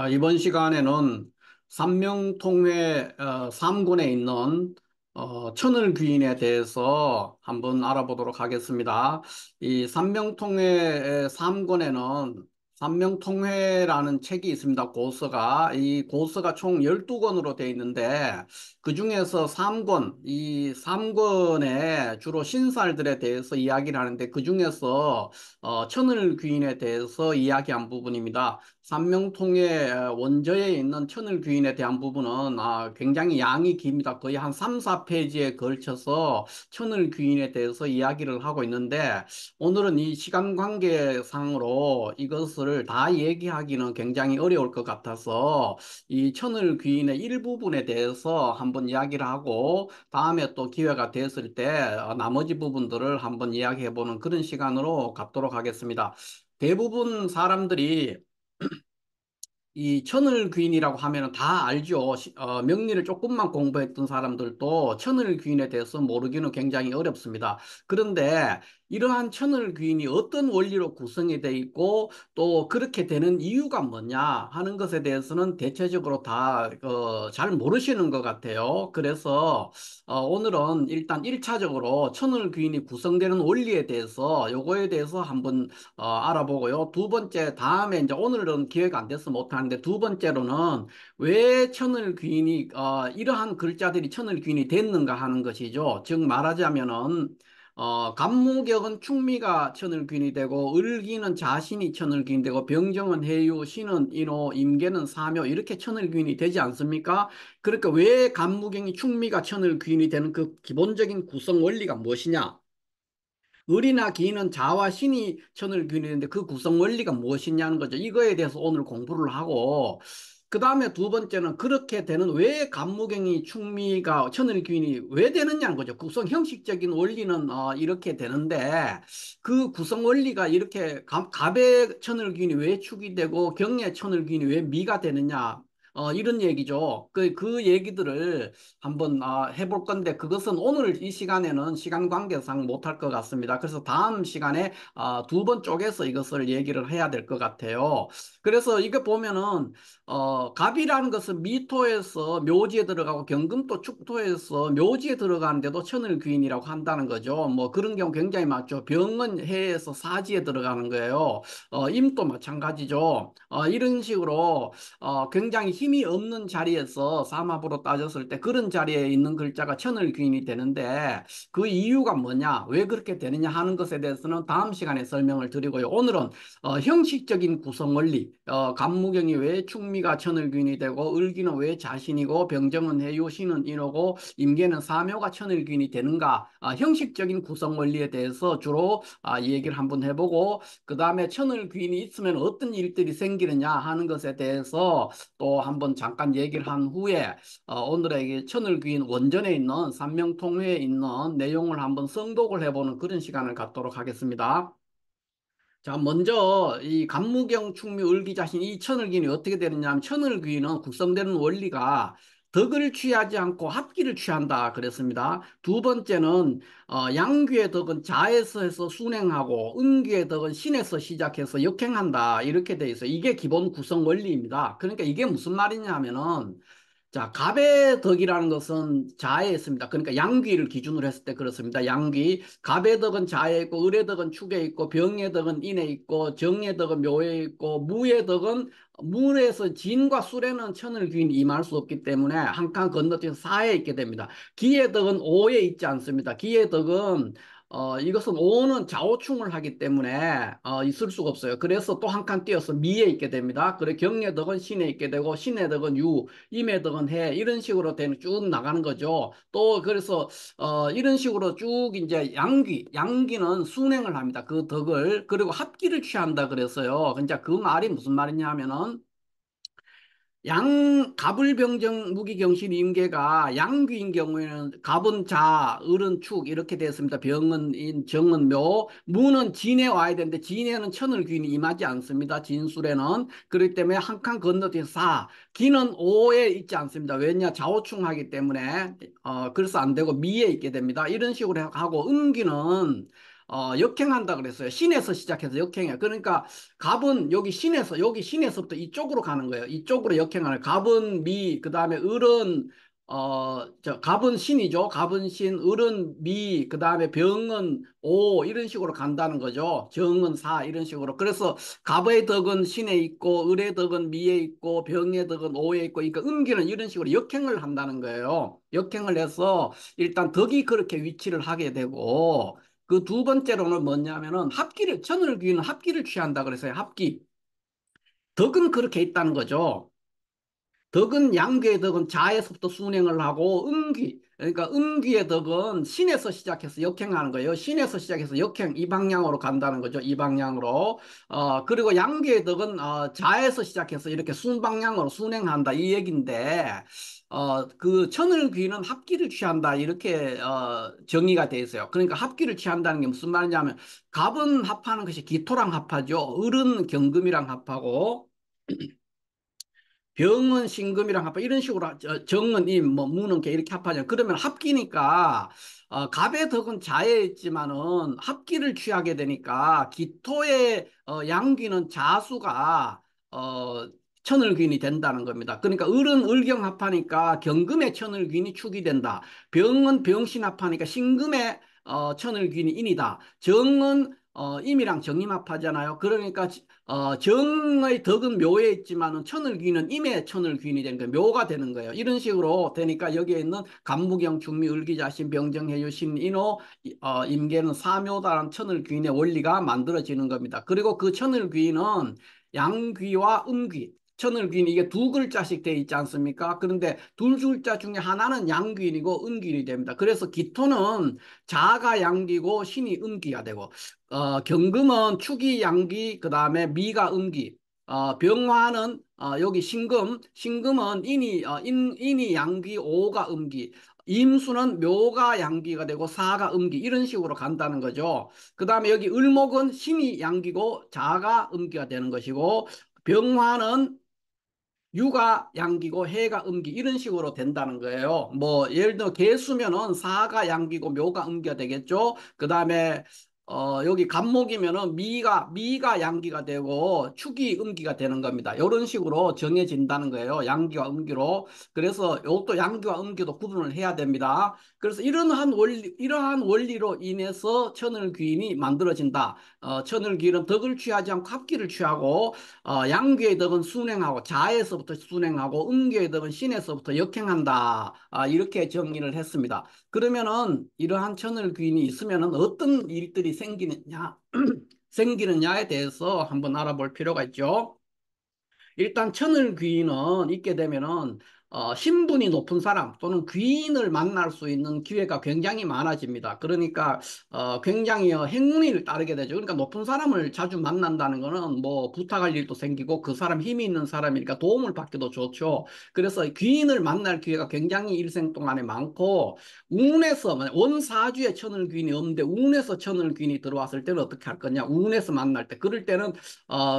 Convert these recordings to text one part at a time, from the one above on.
이번 시간에는 삼명통회 3군에 있는 천을귀인에 대해서 한번 알아보도록 하겠습니다. 이 삼명통회 3군에는 삼명통회라는 책이 있습니다. 고서가. 이 고서가 총 12권으로 되어 있는데 그중에서 3권, 이 3권에 주로 신살들에 대해서 이야기를 하는데 그중에서 천을귀인에 대해서 이야기한 부분입니다. 삼명통의 원저에 있는 천을귀인에 대한 부분은 굉장히 양이 깁니다. 거의 한 3, 4페이지에 걸쳐서 천을귀인에 대해서 이야기를 하고 있는데 오늘은 이 시간 관계상으로 이것을 다 얘기하기는 굉장히 어려울 것 같아서 이 천을귀인의 일부분에 대해서 한번 이야기를 하고 다음에 또 기회가 됐을 때 나머지 부분들을 한번 이야기해보는 그런 시간으로 갖도록 하겠습니다. 대부분 사람들이 이 천을귀인이라고 하면은 다 알죠. 명리를 조금만 공부했던 사람들도 천을귀인에 대해서 모르기는 굉장히 어렵습니다. 그런데 이러한 천을귀인이 어떤 원리로 구성이 돼 있고 또 그렇게 되는 이유가 뭐냐 하는 것에 대해서는 대체적으로 다 잘 모르시는 것 같아요. 그래서 오늘은 일단 1차적으로 천을귀인이 구성되는 원리에 대해서 요거에 대해서 한번 알아보고요. 두 번째, 다음에 이제 오늘은 기회가 안 돼서 못하는데 두 번째로는 왜 천을귀인이, 이러한 글자들이 천을귀인이 됐는가 하는 것이죠. 즉 말하자면은, 간무격은 충미가 천을귀인이 되고, 을기는 자신이 천을귀인이 되고, 병정은 해유, 신은 인호, 임계는 사묘, 이렇게 천을귀인이 되지 않습니까? 그러니까 왜 간무경이 충미가 천을귀인이 되는 그 기본적인 구성 원리가 무엇이냐? 을이나 기는 자와 신이 천을 그리는데 그 구성 원리가 무엇이냐는 거죠. 이거에 대해서 오늘 공부를 하고 그 다음에 두 번째는 그렇게 되는 왜 간무경이 충미가 천을 귀인이 왜 되느냐는 거죠. 구성 형식적인 원리는 이렇게 되는데 그 구성 원리가 이렇게 갑의 천을 귀인이 왜 축이 되고 경의 천을 귀인이 왜 미가 되느냐 이런 얘기죠. 그 얘기들을 한번 해볼 건데 그것은 오늘 이 시간에는 시간 관계상 못할 것 같습니다. 그래서 다음 시간에 두 번 쪼개서 이것을 얘기를 해야 될 것 같아요. 그래서 이거 보면은 갑이라는 것은 미토에서 묘지에 들어가고 경금토 축토에서 묘지에 들어가는데도 천을귀인이라고 한다는 거죠. 뭐 그런 경우 굉장히 많죠. 병은 해에서 사지에 들어가는 거예요. 임도 마찬가지죠. 이런 식으로 굉장히 힘이 없는 자리에서 삼합으로 따졌을 때 그런 자리에 있는 글자가 천을귀인이 되는데 그 이유가 뭐냐, 왜 그렇게 되느냐 하는 것에 대해서는 다음 시간에 설명을 드리고요. 오늘은 형식적인 구성 원리, 간무경이 왜 충미가 천을귀인이 되고 을기는 왜 자신이고 병정은 해유, 신은 인호고 임계는 사묘가 천을귀인이 되는가, 형식적인 구성 원리에 대해서 주로 얘기를 한번 해보고 그 다음에 천을귀인이 있으면 어떤 일들이 생기느냐 하는 것에 대해서 또 한번 잠깐 얘기를 한 후에 오늘의 천을귀인 원전에 있는 삼명통회에 있는 내용을 한번 성독을 해보는 그런 시간을 갖도록 하겠습니다. 자, 먼저 이 간무경 충미 을기자신 이 천을귀인이 어떻게 되느냐 하면 천을귀인은 국성되는 원리가 덕을 취하지 않고 합기를 취한다 그랬습니다. 두 번째는 양귀의 덕은 자에서 해서 순행하고 음귀의 덕은 신에서 시작해서 역행한다 이렇게 돼 있어요. 이게 기본 구성 원리입니다. 그러니까 이게 무슨 말이냐 하면은 자, 갑의 덕이라는 것은 자에 있습니다. 그러니까 양귀를 기준으로 했을 때 그렇습니다. 양귀. 갑의 덕은 자에 있고, 을의 덕은 축에 있고, 병의 덕은 인에 있고, 정의 덕은 묘에 있고, 무의 덕은 물에서 진과 술에는 천을 귀인 임할 수 없기 때문에 한 칸 건너뛰어 사에 있게 됩니다. 기의 덕은 오에 있지 않습니다. 기의 덕은 이것은 오는 좌우충을 하기 때문에 있을 수가 없어요. 그래서 또 한 칸 띄어서 미에 있게 됩니다. 그래 경의 덕은 신에 있게 되고 신의 덕은 유, 임의 덕은 해 이런 식으로 되는 쭉 나가는 거죠. 또 그래서 이런 식으로 쭉 이제 양기는 순행을 합니다. 그 덕을 그리고 합기를 취한다 그래서요. 진짜 그 말이 무슨 말이냐 하면은 갑을병정 무기경신 임계가 양귀인 경우에는 갑은 자, 을은 축 이렇게 되었습니다. 병은 인, 정은 묘, 무는 진에 와야 되는데 진에는 천을귀인이 임하지 않습니다. 진술에는. 그렇기 때문에 한 칸 건너뛰어 사, 기는 오에 있지 않습니다. 왜냐? 좌우충하기 때문에 그래서 안 되고 미에 있게 됩니다. 이런 식으로 하고 음기는 역행한다 그랬어요. 신에서 시작해서 역행해요. 그러니까 갑은 여기 신에서부터 이쪽으로 가는 거예요. 이쪽으로 역행하는 갑은 미, 그 다음에 을은 갑은 신이죠. 갑은 신, 을은 미, 그 다음에 병은 오, 이런 식으로 간다는 거죠. 정은 사, 이런 식으로. 그래서 갑의 덕은 신에 있고, 을의 덕은 미에 있고, 병의 덕은 오에 있고, 그러니까 음기는 이런 식으로 역행을 한다는 거예요. 역행을 해서 일단 덕이 그렇게 위치를 하게 되고, 그 두 번째로는 뭐냐면은 천을 그리는 합기를 취한다 그래서요. 합기. 덕은 그렇게 있다는 거죠. 덕은 양귀의 덕은 자에서부터 순행을 하고 음귀 그러니까 음귀의 덕은 신에서 시작해서 역행하는 거예요. 신에서 시작해서 역행 이 방향으로 간다는 거죠. 이 방향으로 그리고 양귀의 덕은 자에서 시작해서 이렇게 순방향으로 순행한다 이 얘기인데 그 천을 귀는 합기를 취한다 이렇게 정의가 돼 있어요. 그러니까 합기를 취한다는 게 무슨 말이냐면 갑은 합하는 것이 기토랑 합하죠. 을은 경금이랑 합하고 병은 신금이랑 합하 이런 식으로 정은 임, 뭐 무는 개 이렇게 합하잖아요. 그러면 합기니까 갑의 덕은 자에 있지만은 합기를 취하게 되니까 기토의 양귀는 자수가 어, 천을귀인이 된다는 겁니다. 그러니까 을은 을경합하니까 경금의 천을귀인이 축이 된다. 병은 병신합하니까 신금의 천을귀인이 인이다. 정은 임이랑 정임합하잖아요. 그러니까 정의 덕은 묘에 있지만은 천을 귀는 임의 천을 귀인이 되는 거예요. 묘가 되는 거예요. 이런 식으로 되니까 여기에 있는 간무경, 중미, 을기자신, 병정해유, 신인호, 임계는 사묘다라는 천을 귀인의 원리가 만들어지는 겁니다. 그리고 그 천을 귀인은 양귀와 음귀, 천을 귀인 이게 두 글자씩 돼 있지 않습니까? 그런데 두 글자 중에 하나는 양귀인이고 음귀인이 됩니다. 그래서 기토는 자가 양귀고 신이 음귀가 되고 경금은 축이 양기, 그 다음에 미가 음기, 병화는 여기 신금은 인이 양기, 오가 음기, 임수는 묘가 양기가 되고 사가 음기 이런 식으로 간다는 거죠. 그 다음에 여기 을목은 신이 양기고 자가 음기가 되는 것이고 병화는 유가 양기고 해가 음기 이런 식으로 된다는 거예요. 뭐 예를 들어 개수면은 사가 양기고 묘가 음기가 되겠죠. 그다음에 여기 간목이면은 미가 양기가 되고 축이 음기가 되는 겁니다. 이런 식으로 정해진다는 거예요. 양기와 음기로. 그래서 이것도 양기와 음기도 구분을 해야 됩니다. 그래서 이러한 원리로 인해서 천을귀인이 만들어진다. 천을귀인은 덕을 취하지 않고 합기를 취하고 양귀의 덕은 순행하고 자에서부터 순행하고 음귀의 덕은 신에서부터 역행한다. 이렇게 정의를 했습니다. 그러면은 이러한 천을귀인이 있으면은 어떤 일들이 생기느냐에 대해서 한번 알아볼 필요가 있죠. 일단 천을 귀인은 있게 되면은 신분이 높은 사람 또는 귀인을 만날 수 있는 기회가 굉장히 많아집니다. 그러니까 굉장히 행운을 따르게 되죠. 그러니까 높은 사람을 자주 만난다는 거는 뭐 부탁할 일도 생기고 그 사람 힘이 있는 사람이니까 도움을 받기도 좋죠. 그래서 귀인을 만날 기회가 굉장히 일생 동안에 많고 운에서 원사주에 천을 귀인이 없는데 운에서 천을 귀인이 들어왔을 때는 어떻게 할 거냐? 운에서 만날 때 그럴 때는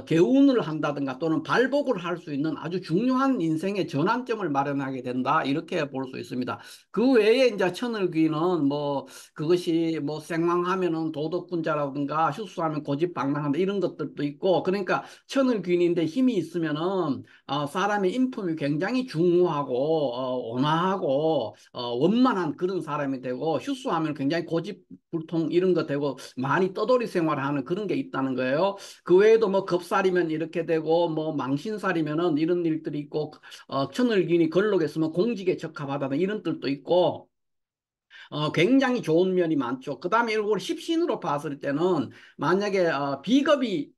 개운을 한다든가 또는 발복을 할 수 있는 아주 중요한 인생의 전환점을 마련하게 된다. 이렇게 볼 수 있습니다. 그 외에 이제 천을귀는 뭐 그것이 뭐 생황하면은 도덕군자라든가 휴수하면 고집방랑한다 이런 것들도 있고 그러니까 천을귀인인데 힘이 있으면은 사람의 인품이 굉장히 중후하고 온화하고 원만한 그런 사람이 되고 휴수하면 굉장히 고집불통 이런 거 되고 많이 떠돌이 생활하는 그런 게 있다는 거예요. 그 외에도 뭐 겁살이면 이렇게 되고 뭐 망신살이면은 이런 일들이 있고 천을기니 걸록했으면 공직에 적합하다 이런 뜻도 있고 굉장히 좋은 면이 많죠. 그 다음에 이걸 십신으로 봤을 때는 만약에 비겁이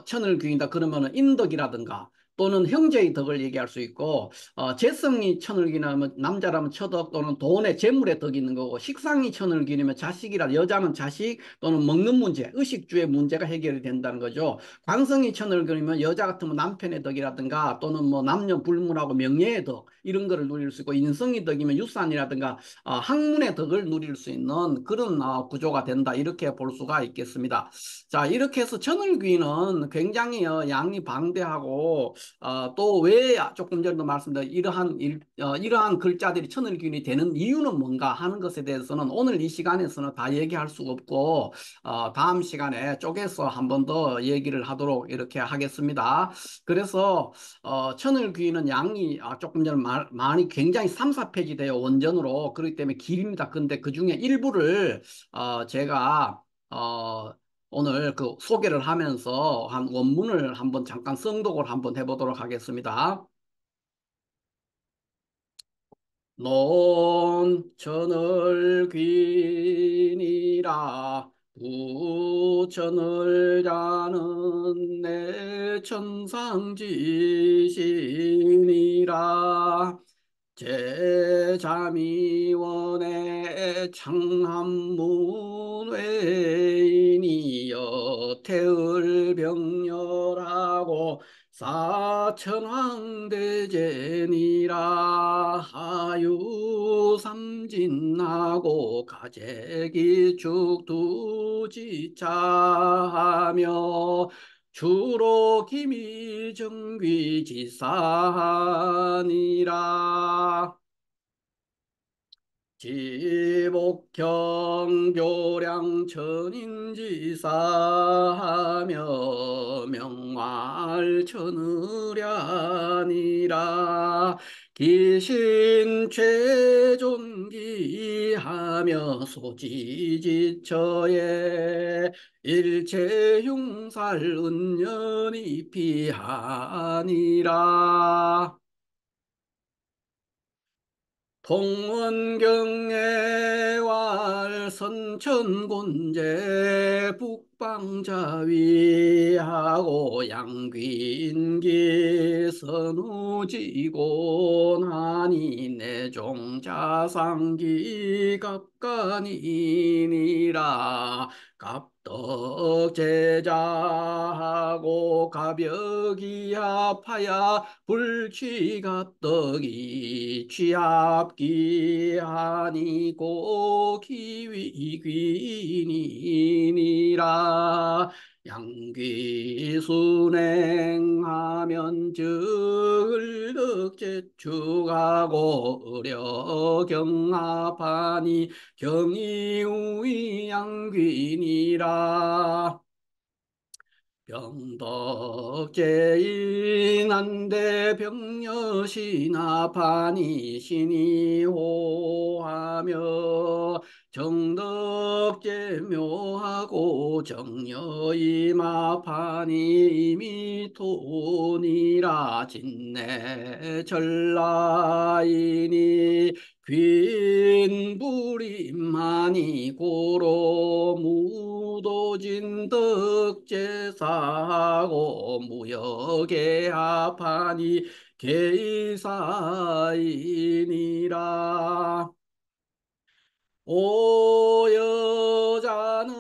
천을 귀인다 그러면은 인덕이라든가 또는 형제의 덕을 얘기할 수 있고 재성이 천을 기냐면 남자라면 처덕 또는 돈의 재물의 덕이 있는 거고 식상이 천을 기냐면 자식이라 여자는 자식 또는 먹는 문제 의식주의 문제가 해결이 된다는 거죠. 관성이 천을 기냐면 여자 같으면 남편의 덕이라든가 또는 뭐 남녀 불문하고 명예의 덕 이런 거를 누릴 수 있고 인성이 덕이면 유산이라든가 학문의 덕을 누릴 수 있는 그런 구조가 된다 이렇게 볼 수가 있겠습니다. 자 이렇게 해서 천을귀는 굉장히 양이 방대하고 또 왜 조금 전에도 말씀드린 이러한 글자들이 천을균이 되는 이유는 뭔가 하는 것에 대해서는 오늘 이 시간에서는 다 얘기할 수가 없고 다음 시간에 쪼개서 한 번 더 얘기를 하도록 이렇게 하겠습니다. 그래서 천을귀는 양이 조금 전에 많이 굉장히 3, 4페이지 돼요. 원전으로. 그렇기 때문에 길입니다. 근데 그 중에 일부를 제가 오늘 그 소개를 하면서 한 원문을 한번 잠깐 성독을 한번 해보도록 하겠습니다. 논천을 귀니라 부천을 자는 내 천상지신이라 제자미원의 창한문 외인이여 태을 병렬하고 사천황대제니라 하유 삼진하고 가재기축 두지차하며 주로 기미정귀지사니라 지복경 교량 천인지사하며 명활 천의량이라 기신 최존기하며 소지지처에 일체 흉살 은연히 피하니라 동원경애왈 선천곤제 북방자위하고 양귀인기 선우지곤하니 내종자상기 갑간이니라 갑덕제자하고 가벽이하파야 불취갑덕이 취합기하니고 기위귀니니라 양귀순행하면 즉을덕제축하고 의려경합하니 경이우이 양귀니라 병덕제인한데 병여신하파니 신이호하며 정덕제묘하고 정여이마파니 이미토니라 진내전라이니 빈부림하니 고로 무도진 덕제사고 무역의 합하니 개이사이니라 오 여자는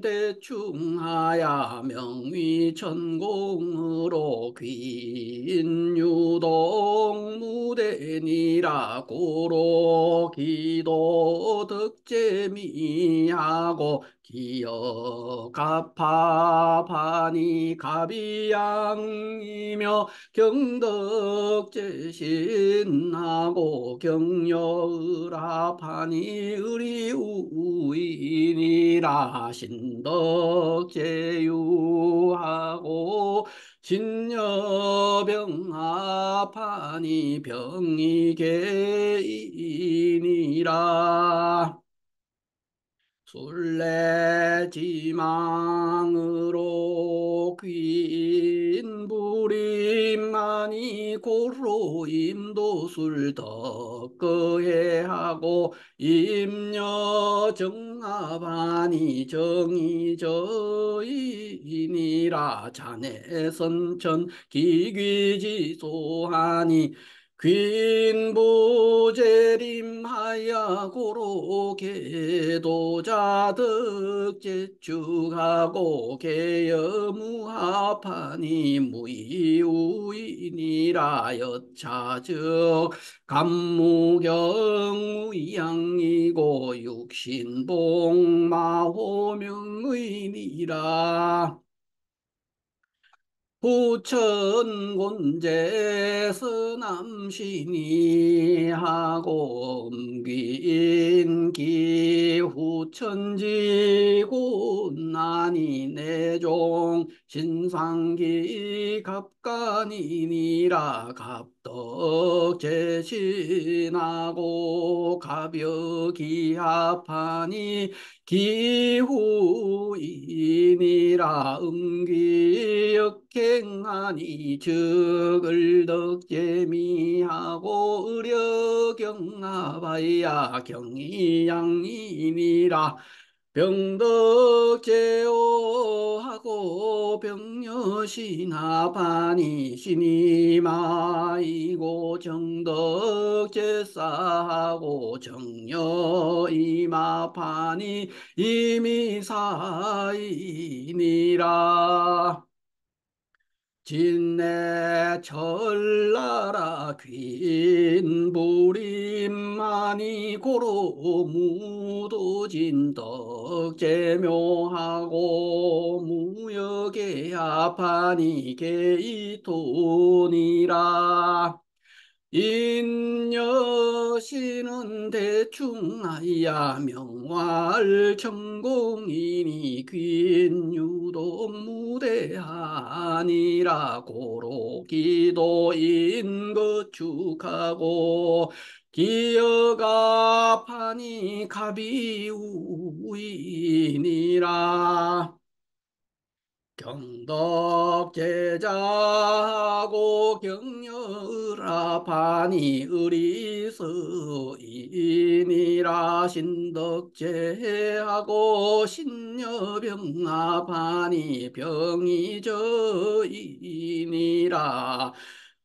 대충하야 명위천공으로 귀인유동 무대니라 고로 기도 덕재미하고 기역갑파파니 갑이양이며 경덕제신하고 경여을합하니 의리우인이라 신덕제유하고 신여병합하니 병이개이니라 술래지망으로 귀인부림하니 고로 임도술 덕거해하고 임여정합하니 정의저인이라 자네선천 기귀지소하니 빈부재림하야 고로 계도자득제축하고 계여무합하니 무이우이니라 여차즉 감무경무양이고 육신봉마호명의니라 후천곤제 서남신이 하고 음긴기 후천지고 나니 내종 신상기 갑간이니라 갑덕 제신하고 가벼기합하니 기후이니라 음기역행하니 즉을 덕재미하고 의려경하바야 경이양이니라 병덕제오하고 병여신하바니 신이마이고 정덕제사하고 정여이마파니 이미사이니라 진내 철나라 빈부림만이 고로 무도진 덕제묘하고 무역의 아파니 게이토니라 인여신은 대충하야 명활 천공이니 귀인유도 무대하니라 고로기도인 거축하고 기여가 파니 갑이우이니라 경덕제자하고 경려라파니 의리서이니라 신덕제하고 신여병아파니 병이저이니라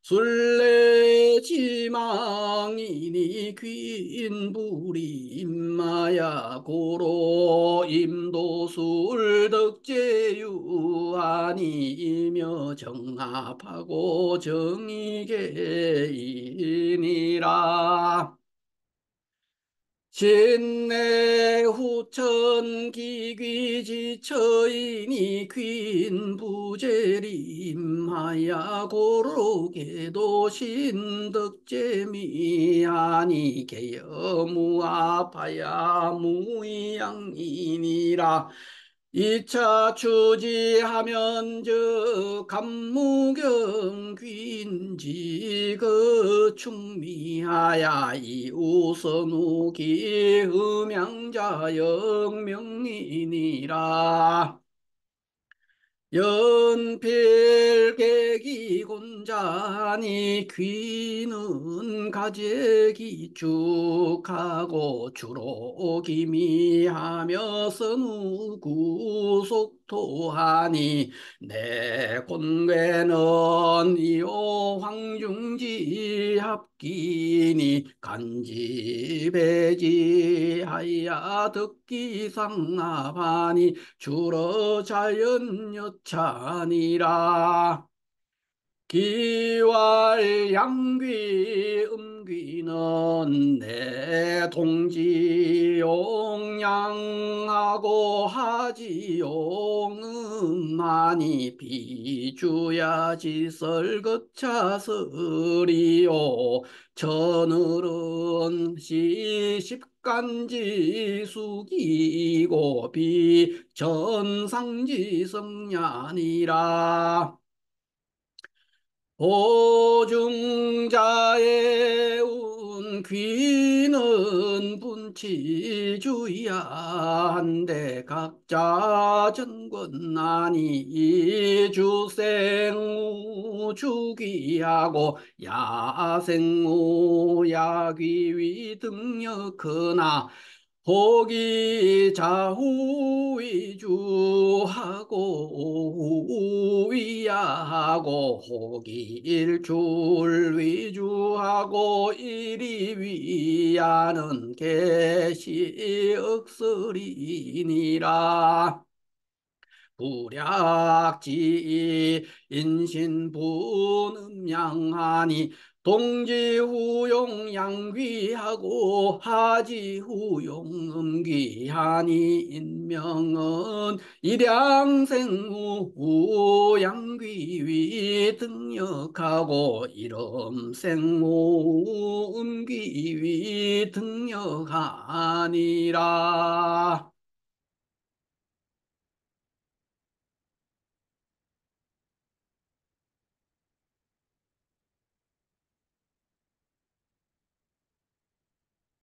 술래지망이니 귀인불이 임마야 고로 임도술 덕제유하니 이며 정합하고 정의계이니라 신내 후천 기귀지처이니 퀸부재림하야 고로게도 신덕재미하니 개여무아파야 무이양이니라 이차 추지하면 저 감무경 귀인지 그 충미하야 이우선우기 음양자 영명이니라 연필객이곤자니 귀는 가재기축하고 주로 기미하며 선우구속토하니 내 곤괴는 이호 황중지 합기니 간지배지하야 득기상납하니 주로 자연여찬이라 기왈양귀 음귀는 내 동지용량하고 하지용음하니 비주야 지설거차서리오 천을은 시십간지 숙이고 비전상지 성냐니라 보중자의 운귀는 분치주의야 한데 각자 전권나니 주생우 주기하고 야생우 야귀위 등력하나 호기 자후위주하고 위야하고 호기일출 위주하고 이리위야는 계시억설이니라 불약지 인신분음양하니 동지후용 양귀하고 하지후용 음귀하니 인명은 일양생후 양귀위 등력하고 이름생모 음귀위 등력하니라.